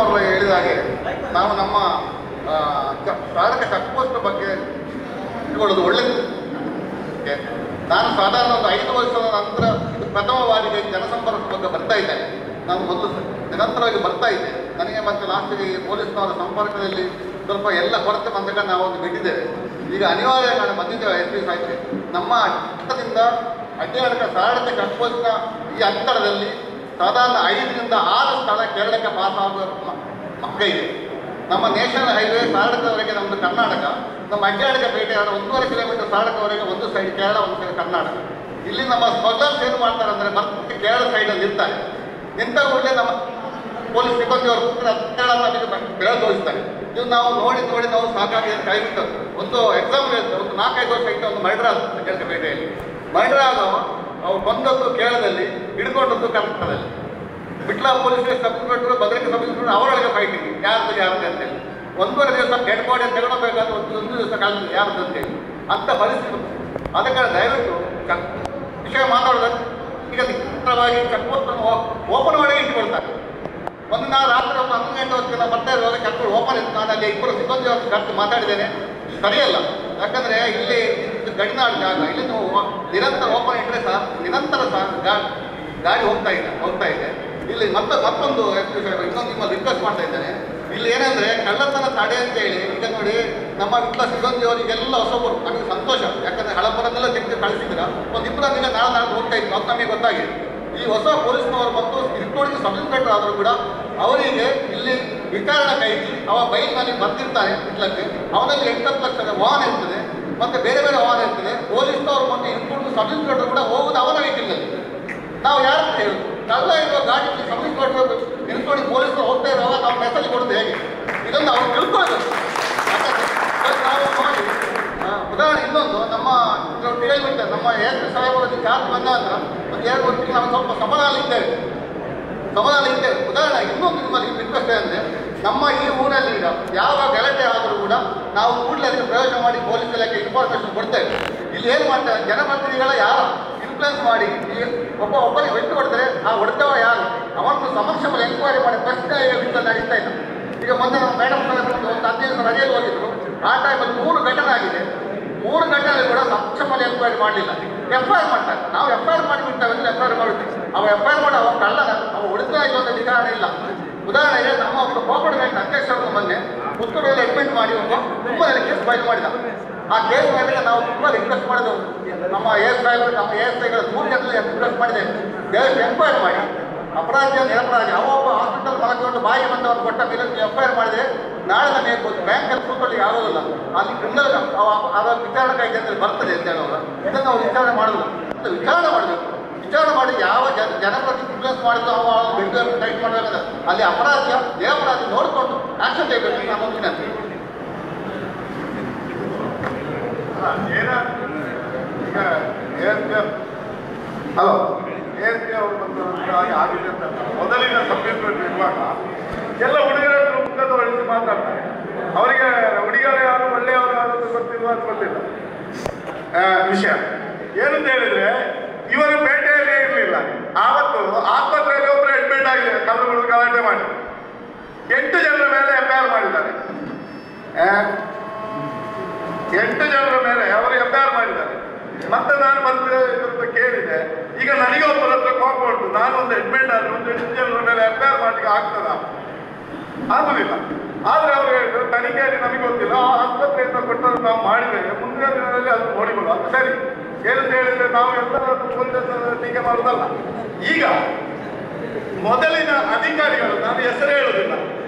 ಶಿವಕುಮಾರ್ ಹೇಳಿದ ಹಾಗೆ ನಾವು ನಮ್ಮ ಸಾಧಕ ಚೆಕ್ಪೋಸ್ಟ್ ಬಗ್ಗೆ ಇಟ್ಕೊಳ್ಳೋದು ಒಳ್ಳೆಯದು. ನಾನು ಸಾಧಾರಣ ಒಂದು 5 ವರ್ಷದ ನಂತರ ಇದು ಪ್ರಥಮ ಬಾರಿಗೆ ಜನಸಂಪರ್ಕ ಬಗ್ಗೆ ಬರ್ತಾ ಇದ್ದೇನೆ. ನಾನು ಮೊದಲು ನಿರಂತರವಾಗಿ ಬರ್ತಾ ಇದ್ದೆ. ನನಗೆ ಮತ್ತು ಲಾಸ್ಟಿಗೆ ಪೊಲೀಸ್ನವರ ಸಂಪರ್ಕದಲ್ಲಿ ಸ್ವಲ್ಪ ಎಲ್ಲ ಕೊರತೆ ಬಂದಾಗ ನಾವು ಒಂದು ಬಿಟ್ಟಿದ್ದೇವೆ. ಈಗ ಅನಿವಾರ್ಯ ಕಾರಣ ಬಂದಿದ್ದೇವೆ SP ಸಾಹಿತ್ಯ ನಮ್ಮ ಹಂತದಿಂದ ಅಡ್ಡಾಡಕ ಸಾರಳತೆ ಚೆಕ್ಪೋಸ್ಟ್ನ ಈ ಅಂತರದಲ್ಲಿ ಸಾಧಾರಣ 5 ರಿಂದ 6 ಸ್ಥಳ ಕೇರಳಕ್ಕೆ ಪಾಸ್ ಆಗುವ ಮಕ್ಕ ಇದೆ. ನಮ್ಮ ನ್ಯಾಷನಲ್ ಹೈವೇ ಸಾರಳಕವರೆಗೆ ನಮ್ಮದು ಕರ್ನಾಟಕ, ನಮ್ಮ ಅಡ್ಡಾಡಕ ಪೇಟೆ 1.5 ಕಿಲೋಮೀಟರ್ ಸಾರಳಕವರೆಗೆ ಒಂದು ಸೈಡ್ ಕೇರಳ, ಒಂದು ಸೈಡ್ ಕರ್ನಾಟಕ. ಇಲ್ಲಿ ನಮ್ಮ ಸ್ಮಗ್ಲರ್ಸ್ ಏನು ಮಾಡ್ತಾರೆ ಅಂದರೆ ಮತ್ತೆ ಕೇರಳ ಸೈಡಲ್ಲಿ ಇರ್ತಾರೆ. ನಿಂತ ಕೂಡಲೇ ನಮ್ಮ ಪೊಲೀಸ್ ಸಿಬ್ಬಂದಿಯವರು ಕೇರಳ ಬೆಳೆ ತೋರಿಸ್ತಾರೆ. ಇದು ನಾವು ನೋಡಿ ನಾವು ಸಾಕಾಗಿ ಕೈ ಬಿಟ್ಟದ್ದು. ಒಂದು ಎಕ್ಸಾಂಪಲ್ ಹೇಳ್ತಾರೆ, ಒಂದು 4-5 ವರ್ಷ ಇಟ್ಟು ಒಂದು ಮರ್ಡರ್ ಆಗುತ್ತೆ ಅಡ್ಡಾಡಕ ಪೇಟೆಯಲ್ಲಿ. ಮರ್ಡರ್ ಆದವ ಅವ್ರು ಬಂದದ್ದು ಕೇರಳದಲ್ಲಿ, ಹಿಡ್ಕೊಂಡದ್ದು ಕರ್ನಾಟಕದಲ್ಲಿ. ಬಿಟ್ಲ ಪೊಲೀಸ್ ಸಬ್ ಇನ್ಸ್ಪೆಕ್ಟರ್, ಭದ್ರತೆ ಸಬ್ ಇನ್ಸ್ಪೆಕ್ಟರ್ ಅವರೊಳಗೆ ಫೈಟಿಂಗ್ ಯಾರ್ದು ಅಂತೇಳಿ 1.5 ದಿವಸ ಡೆಡ್ ಬಾಡಿ ತಗೊಳ್ಬೇಕಾದ್ರೆ ಒಂದು ದಿವಸ ಕಾಲ ಯಾರ್ದು ಅಂತೇಳಿ ಅಂಥ ಪರಿಸ್ಥಿತಿ. ಅದಕ್ಕೆ ದಯವಿಟ್ಟು ವಿಷಯ ಮಾತಾಡೋದಕ್ಕೆ ಈಗ ನಿಖರವಾಗಿ ಚೆಕ್ಪೋಸ್ಟ್ ಓಪನ್ ಮಾಡಿ ಇಟ್ಕೊಳ್ತಾರೆ. ಒಂದು ನಾವು ರಾತ್ರಿ 11 ಗಂಟೆ ಹೊತ್ತಿಗೆ ಬರ್ತಾ ಇರುವಾಗ ಚೆಕ್ಪೋಸ್ಟ್ ಓಪನ್ ಇತ್ತು. ನಾನು ಅಲ್ಲಿ 2 ಸಿಬ್ಬಂದಿ ಕರೆದು ಮಾತಾಡಿದ್ದೇನೆ, ಸರಿಯಲ್ಲ. ಯಾಕಂದರೆ ಇಲ್ಲಿ ಗಡಿನಾಡು ಜಾಗ, ಇಲ್ಲಿ ನೀವು ನಿರಂತರ ಓಪನ್ ಇಟ್ಟರೆ ಸಹ ನಿರಂತರ ಸಹ ಗಾಡಿ ಹೋಗ್ತಾ ಇದೆ. ಇಲ್ಲಿ ಮತ್ತೊಂದು ಇನ್ನೊಂದು ನಿಮ್ಮಲ್ಲಿ ರಿಕ್ವೆಸ್ಟ್ ಮಾಡ್ತಾ ಇದ್ದೇನೆ. ಇಲ್ಲಿ ಏನಂದರೆ ಕಳ್ಳತನ ತಡೆ ಅಂತೇಳಿ ಈಗ ನೋಡಿ ನಮ್ಮ ಸಿಬ್ಬಂದಿಯವರಿಗೆಲ್ಲ ಹೊಸಬರು, ನಮಗೆ ಸಂತೋಷ. ಯಾಕಂದರೆ ಹಳಬರನ್ನೆಲ್ಲ ತೆಗೆದು ಕಳಿಸಿದ್ರೆ ಒಂದು 2 ದಿನ ನಾಳೆ ಹೋಗ್ತಾ ಇತ್ತು, ಅದು ನಮಗೆ ಗೊತ್ತಾಗಿದೆ. ಈ ಹೊಸ ಪೊಲೀಸ್ನವರು ಮತ್ತು ಹಿಡ್ಕೊಂಡು ಸಬ್ ಇನ್ಸ್ಪೆಕ್ಟರ್ ಆದರೂ ಕೂಡ ಅವರಿಗೆ ಇಲ್ಲಿ ವಿಚಾರಣೆ ಕೈದಿ ಅವ ಬೈಕ್ನಲ್ಲಿ ಬಂದಿರ್ತಾನೆ ಇಟ್ಲಕ್ಕೆ, ಅವನಲ್ಲಿ 8-10 ಲಕ್ಷದ ವಾಹನ ಇರ್ತದೆ, ಮತ್ತು ಬೇರೆ ಬೇರೆ ವಾಹನ ಇರ್ತದೆ. ಪೊಲೀಸ್ನವರು ಮತ್ತು ಹಿಡ್ಕೊಂಡು ಸಬ್ ಇನ್ಸ್ಪೆಕ್ಟರ್ ಕೂಡ ಹೋಗುವುದು ಅವನ ವೆಹಿಕಲ್ನಲ್ಲಿ. ನಾವು ಯಾರು ಹೇಳುದು? ಕಳ್ಳ ಇರುವ ಗಾಡಿ ಸಬ್ ಇನ್ಸ್ಪೆಕ್ಟರ್ ನಿಲ್ಕೊಂಡು ಪೊಲೀಸರು ಹೋಗ್ತಾ ಇರುವಾಗ ನಾವು ಮೆಸೇಜ್ ಕೊಡೋದು ಹೇಗೆ? ಇದನ್ನು ಅವ್ರು ತಿಳ್ಕೊಳ್ಳೋದು. ನಾವು ಮಾಡಿ ಉದಾಹರಣೆ ಇನ್ನೊಂದು ನಮ್ಮ ಕೇಳ್ಬಿಟ್ಟೆ, ನಮ್ಮ SP ಸಾಹೇಬರಲ್ಲಿ ಚಾರ್ಜ್ ಬಂದ ನಂತರ ಒಂದು 2 ತಿಂಗಳು ನಾವು ಸ್ವಲ್ಪ ಸಮಾಧಾನ ಇದ್ದೇವೆ. ಉದಾಹರಣೆ ಇನ್ನೊಂದು ನಿಮ್ಮಲ್ಲಿ ರಿಕ್ವೆಸ್ಟ್ ಅಂದರೆ, ನಮ್ಮ ಈ ಊರಲ್ಲಿ ಈಗ ಯಾವ ಗಲಾಟೆ ಆದರೂ ಕೂಡ ನಾವು ಕೂಡಲೇ ಅದಕ್ಕೆ ಪ್ರಯೋಜನ ಮಾಡಿ ಪೊಲೀಸ್ ಇಲಾಖೆ ಇನ್ಫಾರ್ಮೇಷನ್ ಕೊಡ್ತೇವೆ. ಇಲ್ಲಿ ಏನು ಮಾಡ್ತಾರೆ, ಜನಪ್ರತಿನಿಧಿಗಳ ಯಾರು ಇನ್ಫ್ಲುಯೆನ್ಸ್ ಮಾಡಿ ಒಬ್ಬರಿಗೆ ಹೊಟ್ಟು ಹೊಡೆದರೆ ಆ ಹೊಡೆದವ ಯಾರು ಅವತ್ತು ಸಮಕ್ಷಮಲ್ಲಿ ಎಂಕ್ವೈರಿ ಮಾಡಿ ಪ್ರಶ್ನೆ ನಡೀತಾ ಇತ್ತು. ಈಗ ಮೊನ್ನೆ ನಮ್ಮ ಮೇಡಮ್ ಒಂದು 15 ದಿವಸ ರಜೆಯಲ್ಲಿ ಹೋಗಿದ್ರು. ಆ ಟೈಮಲ್ಲಿ 3 ಘಟನೆ ಆಗಿದೆ. 3 ಘಟನೆಯಲ್ಲಿ ಕೂಡ ಸಮಕ್ಷಮಲ್ಲಿ ಎಂಕ್ವೈರಿ ಮಾಡಲಿಲ್ಲ. FIR ಮಾಡ್ತಾರೆ. ನಾವು FIR ಮಾಡಿಬಿಡ್ತೇವೆ ಅಂದರೆ FIR ಮಾಡುತ್ತೀವಿ. ಅವ FIR ಮಾಡಿ ಅವ ಕಳ್ಳನ ಅವ ಹೊಡೆದ ಒಂದು ವಿಚಾರಣೆ ಇಲ್ಲ. ಉದಾಹರಣೆಗೆ ನಮ್ಮ ಒಬ್ಬರು ಕೋಪಡ್ ಬ್ಯಾಂಕ್ ಅಧ್ಯಕ್ಷರನ್ನು ಮೊನ್ನೆ ಪುತ್ತೂರಲ್ಲಿ ಅಡ್ಮಿಟ್ ಮಾಡಿ ತುಂಬ ಕೇಸ್ ಫೈಲ್ ಮಾಡಿದ. ಆ ಕೇಸ್ ಮೇಲೆ ನಾವು ತುಂಬ ರಿಕ್ವೆಸ್ಟ್ ಮಾಡಿದೆವು. ನಮ್ಮ ASIಗಳು 3 ಜನರಲ್ಲಿ ರಿಕ್ವೆಸ್ಟ್ ಮಾಡಿದ್ದೇವೆ, ದಯವಿಟ್ಟು ಎಂಕ್ವೈರಿ ಮಾಡಿ. ಅಪರಾಧ ನಿರಪರಾಧಿ ಒಬ್ಬ ಹಾಸ್ಪಿಟಲ್ ಮಲಕೊಂಡು ಬಾಯಿ ಬಂದವರು ಕೊಟ್ಟ ಮೇಲೆ FIR ಮಾಡಿದೆ. ನಾಳೆ ನಮಗೆ ಬ್ಯಾಂಕಲ್ಲಿ ಕೂತ್ಕೊಳ್ಳಿಕ್ಕೆ ಆಗೋದಿಲ್ಲ. ಅಲ್ಲಿ ಕ್ರಿಮಿನಲ್ ಅವರ ವಿಚಾರಣೆ ಕಾಯ್ದೆ ಬರ್ತದೆ ಅಂತ ಹೇಳೋರು. ಇದನ್ನು ನಾವು ವಿಚಾರಣೆ ಮಾಡೋದು, ವಿಚಾರಣೆ ಮಾಡಬೇಕು. ವಿಚಾರಣೆ ಮಾಡಿ ಯಾವ ಜನಪ್ರತಿ ಇನ್ಫ್ಲುಯೆನ್ಸ್ ಮಾಡಿದ್ದು ಅವ ಬೆಂಗಳೂರು ಟೈಟ್ ಮಾಡಬೇಕಾದ್ರೆ ಅಲ್ಲಿ ಅಪರಾಧ ನಿರಪರಾಧಿ ನೋಡಿಕೊಂಡು ಆಕ್ಷನ್ ತೆಗಿಬೇಕು. ನಮ್ಮ ವಿನಂತಿ. ಹಲೋ, ASP ಅವರು ಬಂದು ಆಗಿದೆ ಅಂತ ಮೊದಲಿನ ಸಬ್ ಇನ್ಸ್ಪೆಕ್ಟರ್ ಇರುವಾಗ ಎಲ್ಲ ಹುಡುಗರನ್ನು ಮುಖದ ಹೊಳಿಸಿ ಮಾತಾಡ್ತಾರೆ. ಅವರಿಗೆ ಹುಡುಗಿಯರು ಯಾರು ಒಳ್ಳೆಯವರು ಯಾರು ಗೊತ್ತಿಲ್ಲ ಅಂತ ಗೊತ್ತಿಲ್ಲ ವಿಷಯ. ಏನಂತ ಹೇಳಿದ್ರೆ, ಇವರು ಪೇಟೆಯಲ್ಲಿ ಇರಲಿಲ್ಲ. ಆವತ್ತು ಆಸ್ಪತ್ರೆಯಲ್ಲಿ ಒಬ್ಬರು ಅಡ್ಮಿಟ್ ಆಗಿದೆ, ಕಲ್ಲುಗಳು ಗಲಾಟೆ ಮಾಡಿ 8 ಜನರ ಮೇಲೆ FIR ಮಾಡಿದ್ದಾರೆ. 8 ಜನರ ಮೇಲೆ ಅವರು FIR ಮಾಡಿದ್ದಾರೆ. ಮತ್ತೆ ನಾನು ಬಂದು ಇದ್ರ ಕೇಳಿದೆ. ಈಗ ನನಗೆ ಒಬ್ಬರ ಹತ್ರ ಕೋಪ ಉಂಟು, ನಾನು ಒಂದು ಅಡ್ಮಿಟ್ ಆದ್ರೆ ಒಂದು 8 ಜನರ ಮೇಲೆ FIR ಮಾಡಲಿಕ್ಕೆ ಆಗ್ತದ? ಆಗುದಿಲ್ಲ. ಆದ್ರೆ ಅವರು ಹೇಳಿದ್ರು ತನಿಖೆಯಲ್ಲಿ ನಮಗೆ ಗೊತ್ತಿಲ್ಲ, ಆಸ್ಪತ್ರೆಯಿಂದ ಕೊಟ್ಟದ್ದು ನಾವು ಮಾಡಿದ್ದೇವೆ, ಮುಂದಿನ ದಿನದಲ್ಲಿ ಅದು ನೋಡಿಕೊಳ್ಳುವ. ಅದು ಸರಿ. ಏನಂತ ಹೇಳಿದ್ರೆ ನಾವು ಎಲ್ಲರೂ ಪೊಲೀಸ್ ಟೀಕೆ ಮಾಡುವುದಲ್ಲ. ಈಗ ಮೊದಲಿನ ಅಧಿಕಾರಿಗಳು, ನಾನು ಹೆಸರು ಹೇಳುವುದಿಲ್ಲ,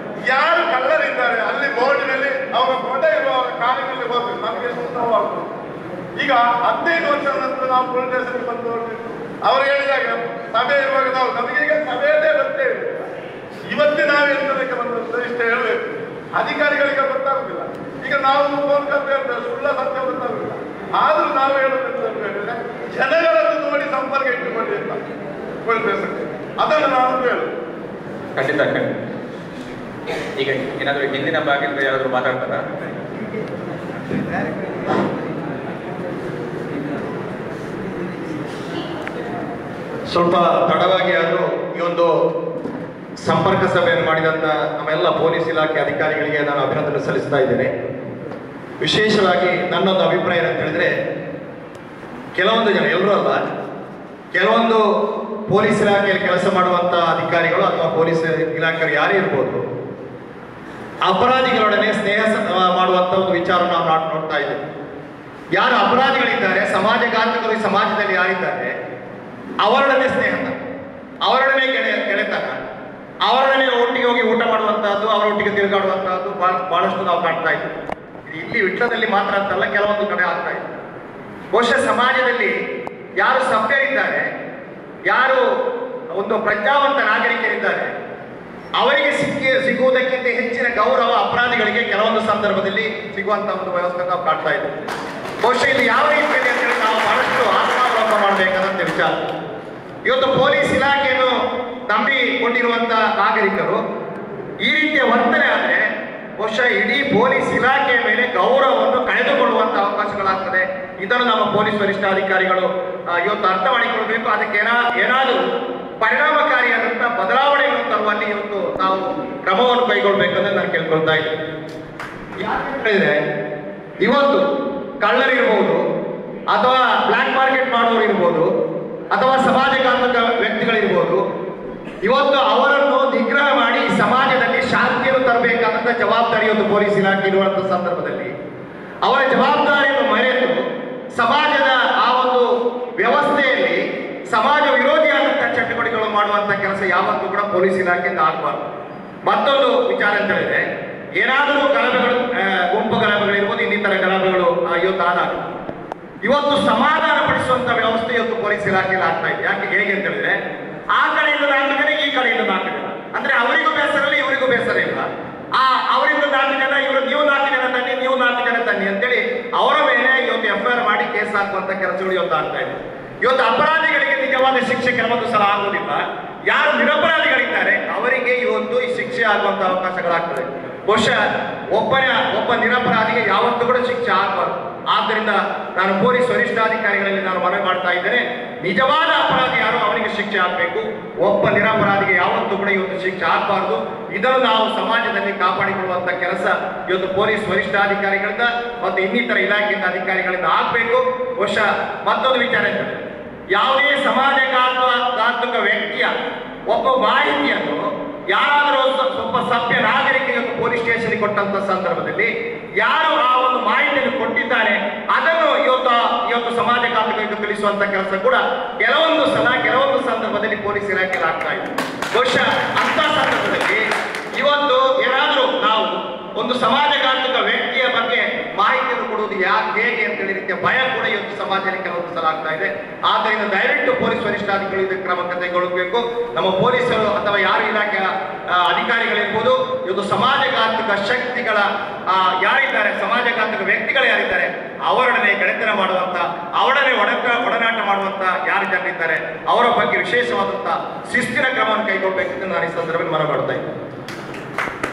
ಯಾರು ಕಳ್ಳರಿದ್ದಾರೆ ಅಲ್ಲಿ ಬೋರ್ಡಿನಲ್ಲಿ ಅವರ ಫೋಟೋ ಇರುವ ಕಾರಿನಲ್ಲಿ ಹೋಗ್ಬೇಕು. ನಮಗೆ ನೋವಾಗ್ತದೆ. ಈಗ 15 ವರ್ಷದ ನಂತರ ನಾವು ಪೊಲೀಸ್ ಸ್ಟೇಷನ್ಗೆ ಬಂದು ಅವರು ಹೇಳಿದಾಗ ಸಭೆ ಇರುವಾಗ ನಾವು ನಮಗೀಗ ಸಭೆಯಲ್ಲೇ ಬರ್ತೇ ಇದೆ. ಇವತ್ತೇ ನಾವು ಎಂತದಕ್ಕೆ ಬಂದದ್ದು ಇಷ್ಟೇ ಹೇಳಬೇಕು. ಅಧಿಕಾರಿಗಳಿಗೆ ಗೊತ್ತಾಗುದಿಲ್ಲ. ಈಗ ನಾವು ಫೋನ್ ಕರ್ತೇವೆ, ಸುಳ್ಳ ಸತ್ಯ ಗೊತ್ತಾಗುದಿಲ್ಲ. ಆದ್ರೂ ನಾವು ಹೇಳೋದು ಹೇಳಿದ್ರೆ ಜನಗಳನ್ನು ನೋಡಿ ಸಂಪರ್ಕ ಇಟ್ಟುಕೊಳ್ಳಿ ಅಂತ ಪೊಲೀಸ್ ಸ್ಟೇಷನ್ಗೆ. ಅದನ್ನು ನಾನು ಹೇಳುದು. ಖಂಡಿತ. ಈಗ ಏನಾದರೂ ಹಿಂದಿನ ಭಾಗದಿಂದ ಯಾರಾದರೂ ಮಾತಾಡ್ತಾರ? ಸ್ವಲ್ಪ ತಡವಾಗಿ ಆದರೂ ಈ ಒಂದು ಸಂಪರ್ಕ ಸಭೆಯನ್ನು ಮಾಡಿದಂಥ ನಮ್ಮೆಲ್ಲ ಪೊಲೀಸ್ ಇಲಾಖೆ ಅಧಿಕಾರಿಗಳಿಗೆ ನಾನು ಅಭಿನಂದನೆ ಸಲ್ಲಿಸ್ತಾ ಇದ್ದೇನೆ. ವಿಶೇಷವಾಗಿ ನನ್ನೊಂದು ಅಭಿಪ್ರಾಯ ಏನಂತ ಹೇಳಿದ್ರೆ, ಕೆಲವೊಂದು ಜನ, ಎಲ್ಲರೂ ಅಲ್ಲ, ಕೆಲವೊಂದು ಪೊಲೀಸ್ ಇಲಾಖೆಯಲ್ಲಿ ಕೆಲಸ ಮಾಡುವಂಥ ಅಧಿಕಾರಿಗಳು ಅಥವಾ ಪೊಲೀಸ್ ಇಲಾಖೆಯವರು ಯಾರೇ ಇರ್ಬೋದು, ಅಪರಾಧಿಗಳೊಡನೆ ಸ್ನೇಹ ಮಾಡುವಂಥ ಒಂದು ವಿಚಾರ ನಾವು ನೋಡ್ತಾ ಇದ್ದೇವೆ. ಯಾರು ಅಪರಾಧಿಗಳಿದ್ದಾರೆ, ಸಮಾಜಘಾತಕರು ಈ ಸಮಾಜದಲ್ಲಿ ಯಾರಿದ್ದಾರೆ, ಅವರೊಡನೆ ಸ್ನೇಹ, ಅವರೊಡನೆ ಗೆಳೆತನ, ಅವರೊಡನೆ ಒಟ್ಟಿಗೆ ಹೋಗಿ ಊಟ ಮಾಡುವಂತಹದ್ದು, ಅವರೊಟ್ಟಿಗೆ ತಿರುಗಾಡುವಂತಹದ್ದು ಬಹಳಷ್ಟು ನಾವು ಕಾಣ್ತಾ ಇದ್ದೀವಿ. ಇಲ್ಲಿ ವಿಟ್ಲದಲ್ಲಿ ಮಾತ್ರ ಅಂತಲ್ಲ, ಕೆಲವೊಂದು ಕಡೆ ಆಗ್ತಾ ಇದೆ. ಬಹುಶಃ ಸಮಾಜದಲ್ಲಿ ಯಾರು ಸಭ್ಯರಿದ್ದಾರೆ, ಯಾರು ಒಂದು ಪ್ರಜ್ಞಾವಂತ ನಾಗರಿಕರಿದ್ದಾರೆ, ಅವರಿಗೆ ಸಿಗುವುದಕ್ಕಿಂತ ಹೆಚ್ಚಿನ ಗೌರವ ಅಪರಾಧಿಗಳಿಗೆ ಕೆಲವೊಂದು ಸಂದರ್ಭದಲ್ಲಿ ಸಿಗುವಂತ ಒಂದು ವ್ಯವಸ್ಥೆ ನಾವು ಕಾಣ್ತಾ ಇದ್ದೇವೆ. ಬಹುಶಃ ಇದು ಯಾವ ರೀತಿಯಲ್ಲಿ ಅಂತ ಹೇಳಿ ನಾವು ಬಹಳಷ್ಟು ಆತ್ಮಾವಲೋಕನ ಮಾಡಬೇಕಾದಂತ ವಿಚಾರ. ಇವತ್ತು ಪೊಲೀಸ್ ಇಲಾಖೆಯನ್ನು ನಂಬಿಕೊಂಡಿರುವಂತ ನಾಗರಿಕರು ಈ ರೀತಿಯ ವರ್ತನೆ ಆದರೆ ಬಹುಶಃ ಇಡೀ ಪೊಲೀಸ್ ಇಲಾಖೆಯ ಮೇಲೆ ಗೌರವವನ್ನು ಕಳೆದುಕೊಳ್ಳುವಂತ ಅವಕಾಶಗಳಾಗ್ತದೆ. ಇದನ್ನು ನಮ್ಮ ಪೊಲೀಸ್ ವರಿಷ್ಠಾಧಿಕಾರಿಗಳು ಇವತ್ತು ಅರ್ಥ ಮಾಡಿಕೊಳ್ಬೇಕು. ಅದಕ್ಕೆ ಏನಾದರೂ ಪರಿಣಾಮಕಾರಿಯಾದಂತಹ ಬದಲಾವಣೆಯನ್ನು ತರುವಲ್ಲಿ ಇವತ್ತು ನಾವು ಕ್ರಮವನ್ನು ಕೈಗೊಳ್ಳಬೇಕಂದ್ರೆ ನಾನು ಕೇಳ್ಕೊಳ್ತಾ ಇದ್ದೀನಿ. ಯಾಕಂದ್ರೆ ಇವತ್ತು ಕಳ್ಳರಿರ್ಬೋದು, ಅಥವಾ ಬ್ಲ್ಯಾಕ್ ಮಾರ್ಕೆಟ್ ಮಾಡುವವರು ಇರ್ಬೋದು, ಅಥವಾ ಸಮಾಜಘಾತಕ ವ್ಯಕ್ತಿಗಳಿರ್ಬೋದು, ಇವತ್ತು ಅವರನ್ನು ನಿಗ್ರಹ ಮಾಡಿ ಸಮಾಜದಲ್ಲಿ ಶಾಂತಿಯನ್ನು ತರಬೇಕಾದಂಥ ಜವಾಬ್ದಾರಿ ಒಂದು ಪೊಲೀಸ್ ಇಲಾಖೆ ಇರುವಂತಹ ಸಂದರ್ಭದಲ್ಲಿ ಅವರ ಜವಾಬ್ದಾರಿಯನ್ನು ಮರೆತು ಸಮಾಜದ ಆ ಒಂದು ವ್ಯವಸ್ಥೆಯಲ್ಲಿ ಸಮಾಜ ವಿರೋಧಿಯಾದಂತಹ ಚಟುವಟಿಕೆಗಳು ಮಾಡುವಂತ ಕೆಲಸ ಯಾವತ್ತೂ ಕೂಡ ಪೊಲೀಸ್ ಇಲಾಖೆಯಿಂದ ಆಗಬಾರ್ದು. ಮತ್ತೊಂದು ವಿಚಾರ ಅಂತ ಹೇಳಿದ್ರೆ, ಏನಾದರೂ ಗಲಭೆಗಳು, ಗುಂಪು ಗಲಭೆಗಳಿರ್ಬೋದು, ಇನ್ನಿತರ ಗಲಭೆಗಳು ಇವತ್ತು ಆದಾಗ ಇವತ್ತು ಸಮಾಧಾನ ಪಡಿಸುವಂತ ವ್ಯವಸ್ಥೆ ಇವತ್ತು ಪೊಲೀಸ್ ಇಲಾಖೆಯಲ್ಲಿ ಆಗ್ತಾ ಇದೆ. ಹೇಗೆ ಅಂತ ಹೇಳಿದ್ರೆ, ಆ ಕಡೆಯಿಂದ 4 ಜನ, ಈ ಕಡೆಯಿಂದ 4 ಜನ, ಅಂದ್ರೆ ಅವರಿಗೂ ಬೇಸರ ಇಲ್ಲ, ಇವರಿಗೂ ಬೇಸರ ಇಲ್ಲ. ಅವರಿಂದ 4 ಜನ, ನೀವು 4 ಜನ ತನ್ನಿ, ನೀವು 4 ಜನ ತನ್ನಿ ಅಂತೇಳಿ ಅವರ ಮೇಲೆ ಇವತ್ತು FIR ಮಾಡಿ ಕೇಸ್ ಹಾಕುವಂತ ಕೆಲಸಗಳು ಇವತ್ತು ಆಗ್ತಾ ಇದೆ. ಇವತ್ತು ಅಪರಾಧಿಗಳಿಗೆ ನಿಜವಾದ ಶಿಕ್ಷೆ ಕೆಲವೊಂದು ಸಲ ಆಗುವುದಿಲ್ಲ. ಯಾರು ನಿರಪರಾಧಿಗಳಿದ್ದಾರೆ ಅವರಿಗೆ ಇವತ್ತು ಈ ಶಿಕ್ಷೆ ಆಗುವಂತ ಅವಕಾಶಗಳಾಗ್ತದೆ. ಬಹುಶಃ ಒಬ್ಬ ನಿರಪರಾಧಿಗೆ ಯಾವತ್ತೂ ಕೂಡ ಶಿಕ್ಷೆ ಆಗಬಾರ್ದು. ಆದ್ದರಿಂದ ನಾನು ಪೊಲೀಸ್ ವರಿಷ್ಠಾಧಿಕಾರಿಗಳಲ್ಲಿ ನಾನು ಮನವಿ ಮಾಡ್ತಾ ಇದ್ದೇನೆ, ನಿಜವಾದ ಅಪರಾಧಿ ಯಾರು ಅವರಿಗೆ ಶಿಕ್ಷೆ ಆಗಬೇಕು. ಒಬ್ಬ ನಿರಪರಾಧಿಗೆ ಯಾವತ್ತೂ ಕೂಡ ಇವತ್ತು ಶಿಕ್ಷೆ ಆಗಬಾರ್ದು. ಇದನ್ನು ನಾವು ಸಮಾಜದಲ್ಲಿ ಕಾಪಾಡಿಕೊಳ್ಳುವಂತ ಕೆಲಸ ಇವತ್ತು ಪೊಲೀಸ್ ವರಿಷ್ಠಾಧಿಕಾರಿಗಳಿಂದ ಮತ್ತು ಇನ್ನಿತರ ಇಲಾಖೆಯಿಂದ ಅಧಿಕಾರಿಗಳಿಂದ ಆಗಬೇಕು. ಬಹುಶಃ ಮತ್ತೊಂದು ವಿಚಾರ ಇರ್ತದೆ, ಯಾವುದೇ ಸಮಾಜಘಾತಕ ವ್ಯಕ್ತಿಯ ಒಬ್ಬ ಮಾಹಿತಿಯನ್ನು ಯಾರಾದರೂ ಸ್ವಲ್ಪ ಸಭ್ಯ ನಾಗರಿಕರಿಗೆ ಪೊಲೀಸ್ ಸ್ಟೇಷನ್ಗೆ ಕೊಟ್ಟಂತ ಸಂದರ್ಭದಲ್ಲಿ ಯಾರು ಆ ಒಂದು ಮಾಹಿತಿಯನ್ನು ಕೊಟ್ಟಿದ್ದಾರೆ ಅದನ್ನು ಇವತ್ತು ಸಮಾಜಘಾತಕರಿಗೆ ತಿಳಿಸುವಂತ ಕೆಲಸ ಕೂಡ ಕೆಲವೊಂದು ಸಂದರ್ಭದಲ್ಲಿ ಪೊಲೀಸ್ ಇಲಾಖೆಯಲ್ಲಿ ಆಗ್ತಾ ಇದೆ. ಬಹುಶಃ ಅಂತ ಸಂದರ್ಭದಲ್ಲಿ ಇವತ್ತು ಏನಾದರೂ ನಾವು ಒಂದು ಸಮಾಜಘಾತಕ ವ್ಯಕ್ತಿಯ ಬಗ್ಗೆ ಮಾಹಿತಿಯನ್ನು ಕೊಡುವುದು ಹೇಗೆ ಅಂತ ಹೇಳಿ ರೀತಿಯ ಭಯ ಕೂಡ ಇವತ್ತು ಸಮಾಜದಲ್ಲಿ ಕೆಲವೊಂದು ಸಲ ಆಗ್ತಾ ಇದೆ. ಆದ್ದರಿಂದ ದಯವಿಟ್ಟು ಪೊಲೀಸ್ ವರಿಷ್ಠಾಧಿಕಾರಿಗಳು ಇದಕ್ಕೆ ಕ್ರಮ ಕೈಗೊಳ್ಳಬೇಕು. ನಮ್ಮ ಪೊಲೀಸರು ಅಥವಾ ಯಾರು ಇಲಾಖೆಯ ಅಧಿಕಾರಿಗಳಿರ್ಬೋದು, ಇವತ್ತು ಸಮಾಜಘಾತಕ ಶಕ್ತಿಗಳ ಯಾರಿದ್ದಾರೆ, ಸಮಾಜಘಾತಕ ವ್ಯಕ್ತಿಗಳು ಯಾರಿದ್ದಾರೆ, ಅವರೊಡನೆ ಗೆಳೆತನ ಮಾಡುವಂತ, ಅವರೊಡನೆ ಒಡನಾಟ ಮಾಡುವಂತ ಯಾರು ಜನರಿದ್ದಾರೆ ಅವರ ಬಗ್ಗೆ ವಿಶೇಷವಾದಂತಹ ಶಿಸ್ತಿನ ಕ್ರಮವನ್ನು ಕೈಗೊಳ್ಳಬೇಕೆಂದು ನಾನು ಈ ಸಂದರ್ಭದಲ್ಲಿ ಮನವಿ ಮಾಡ್ತಾ ಇದ್ದೇನೆ.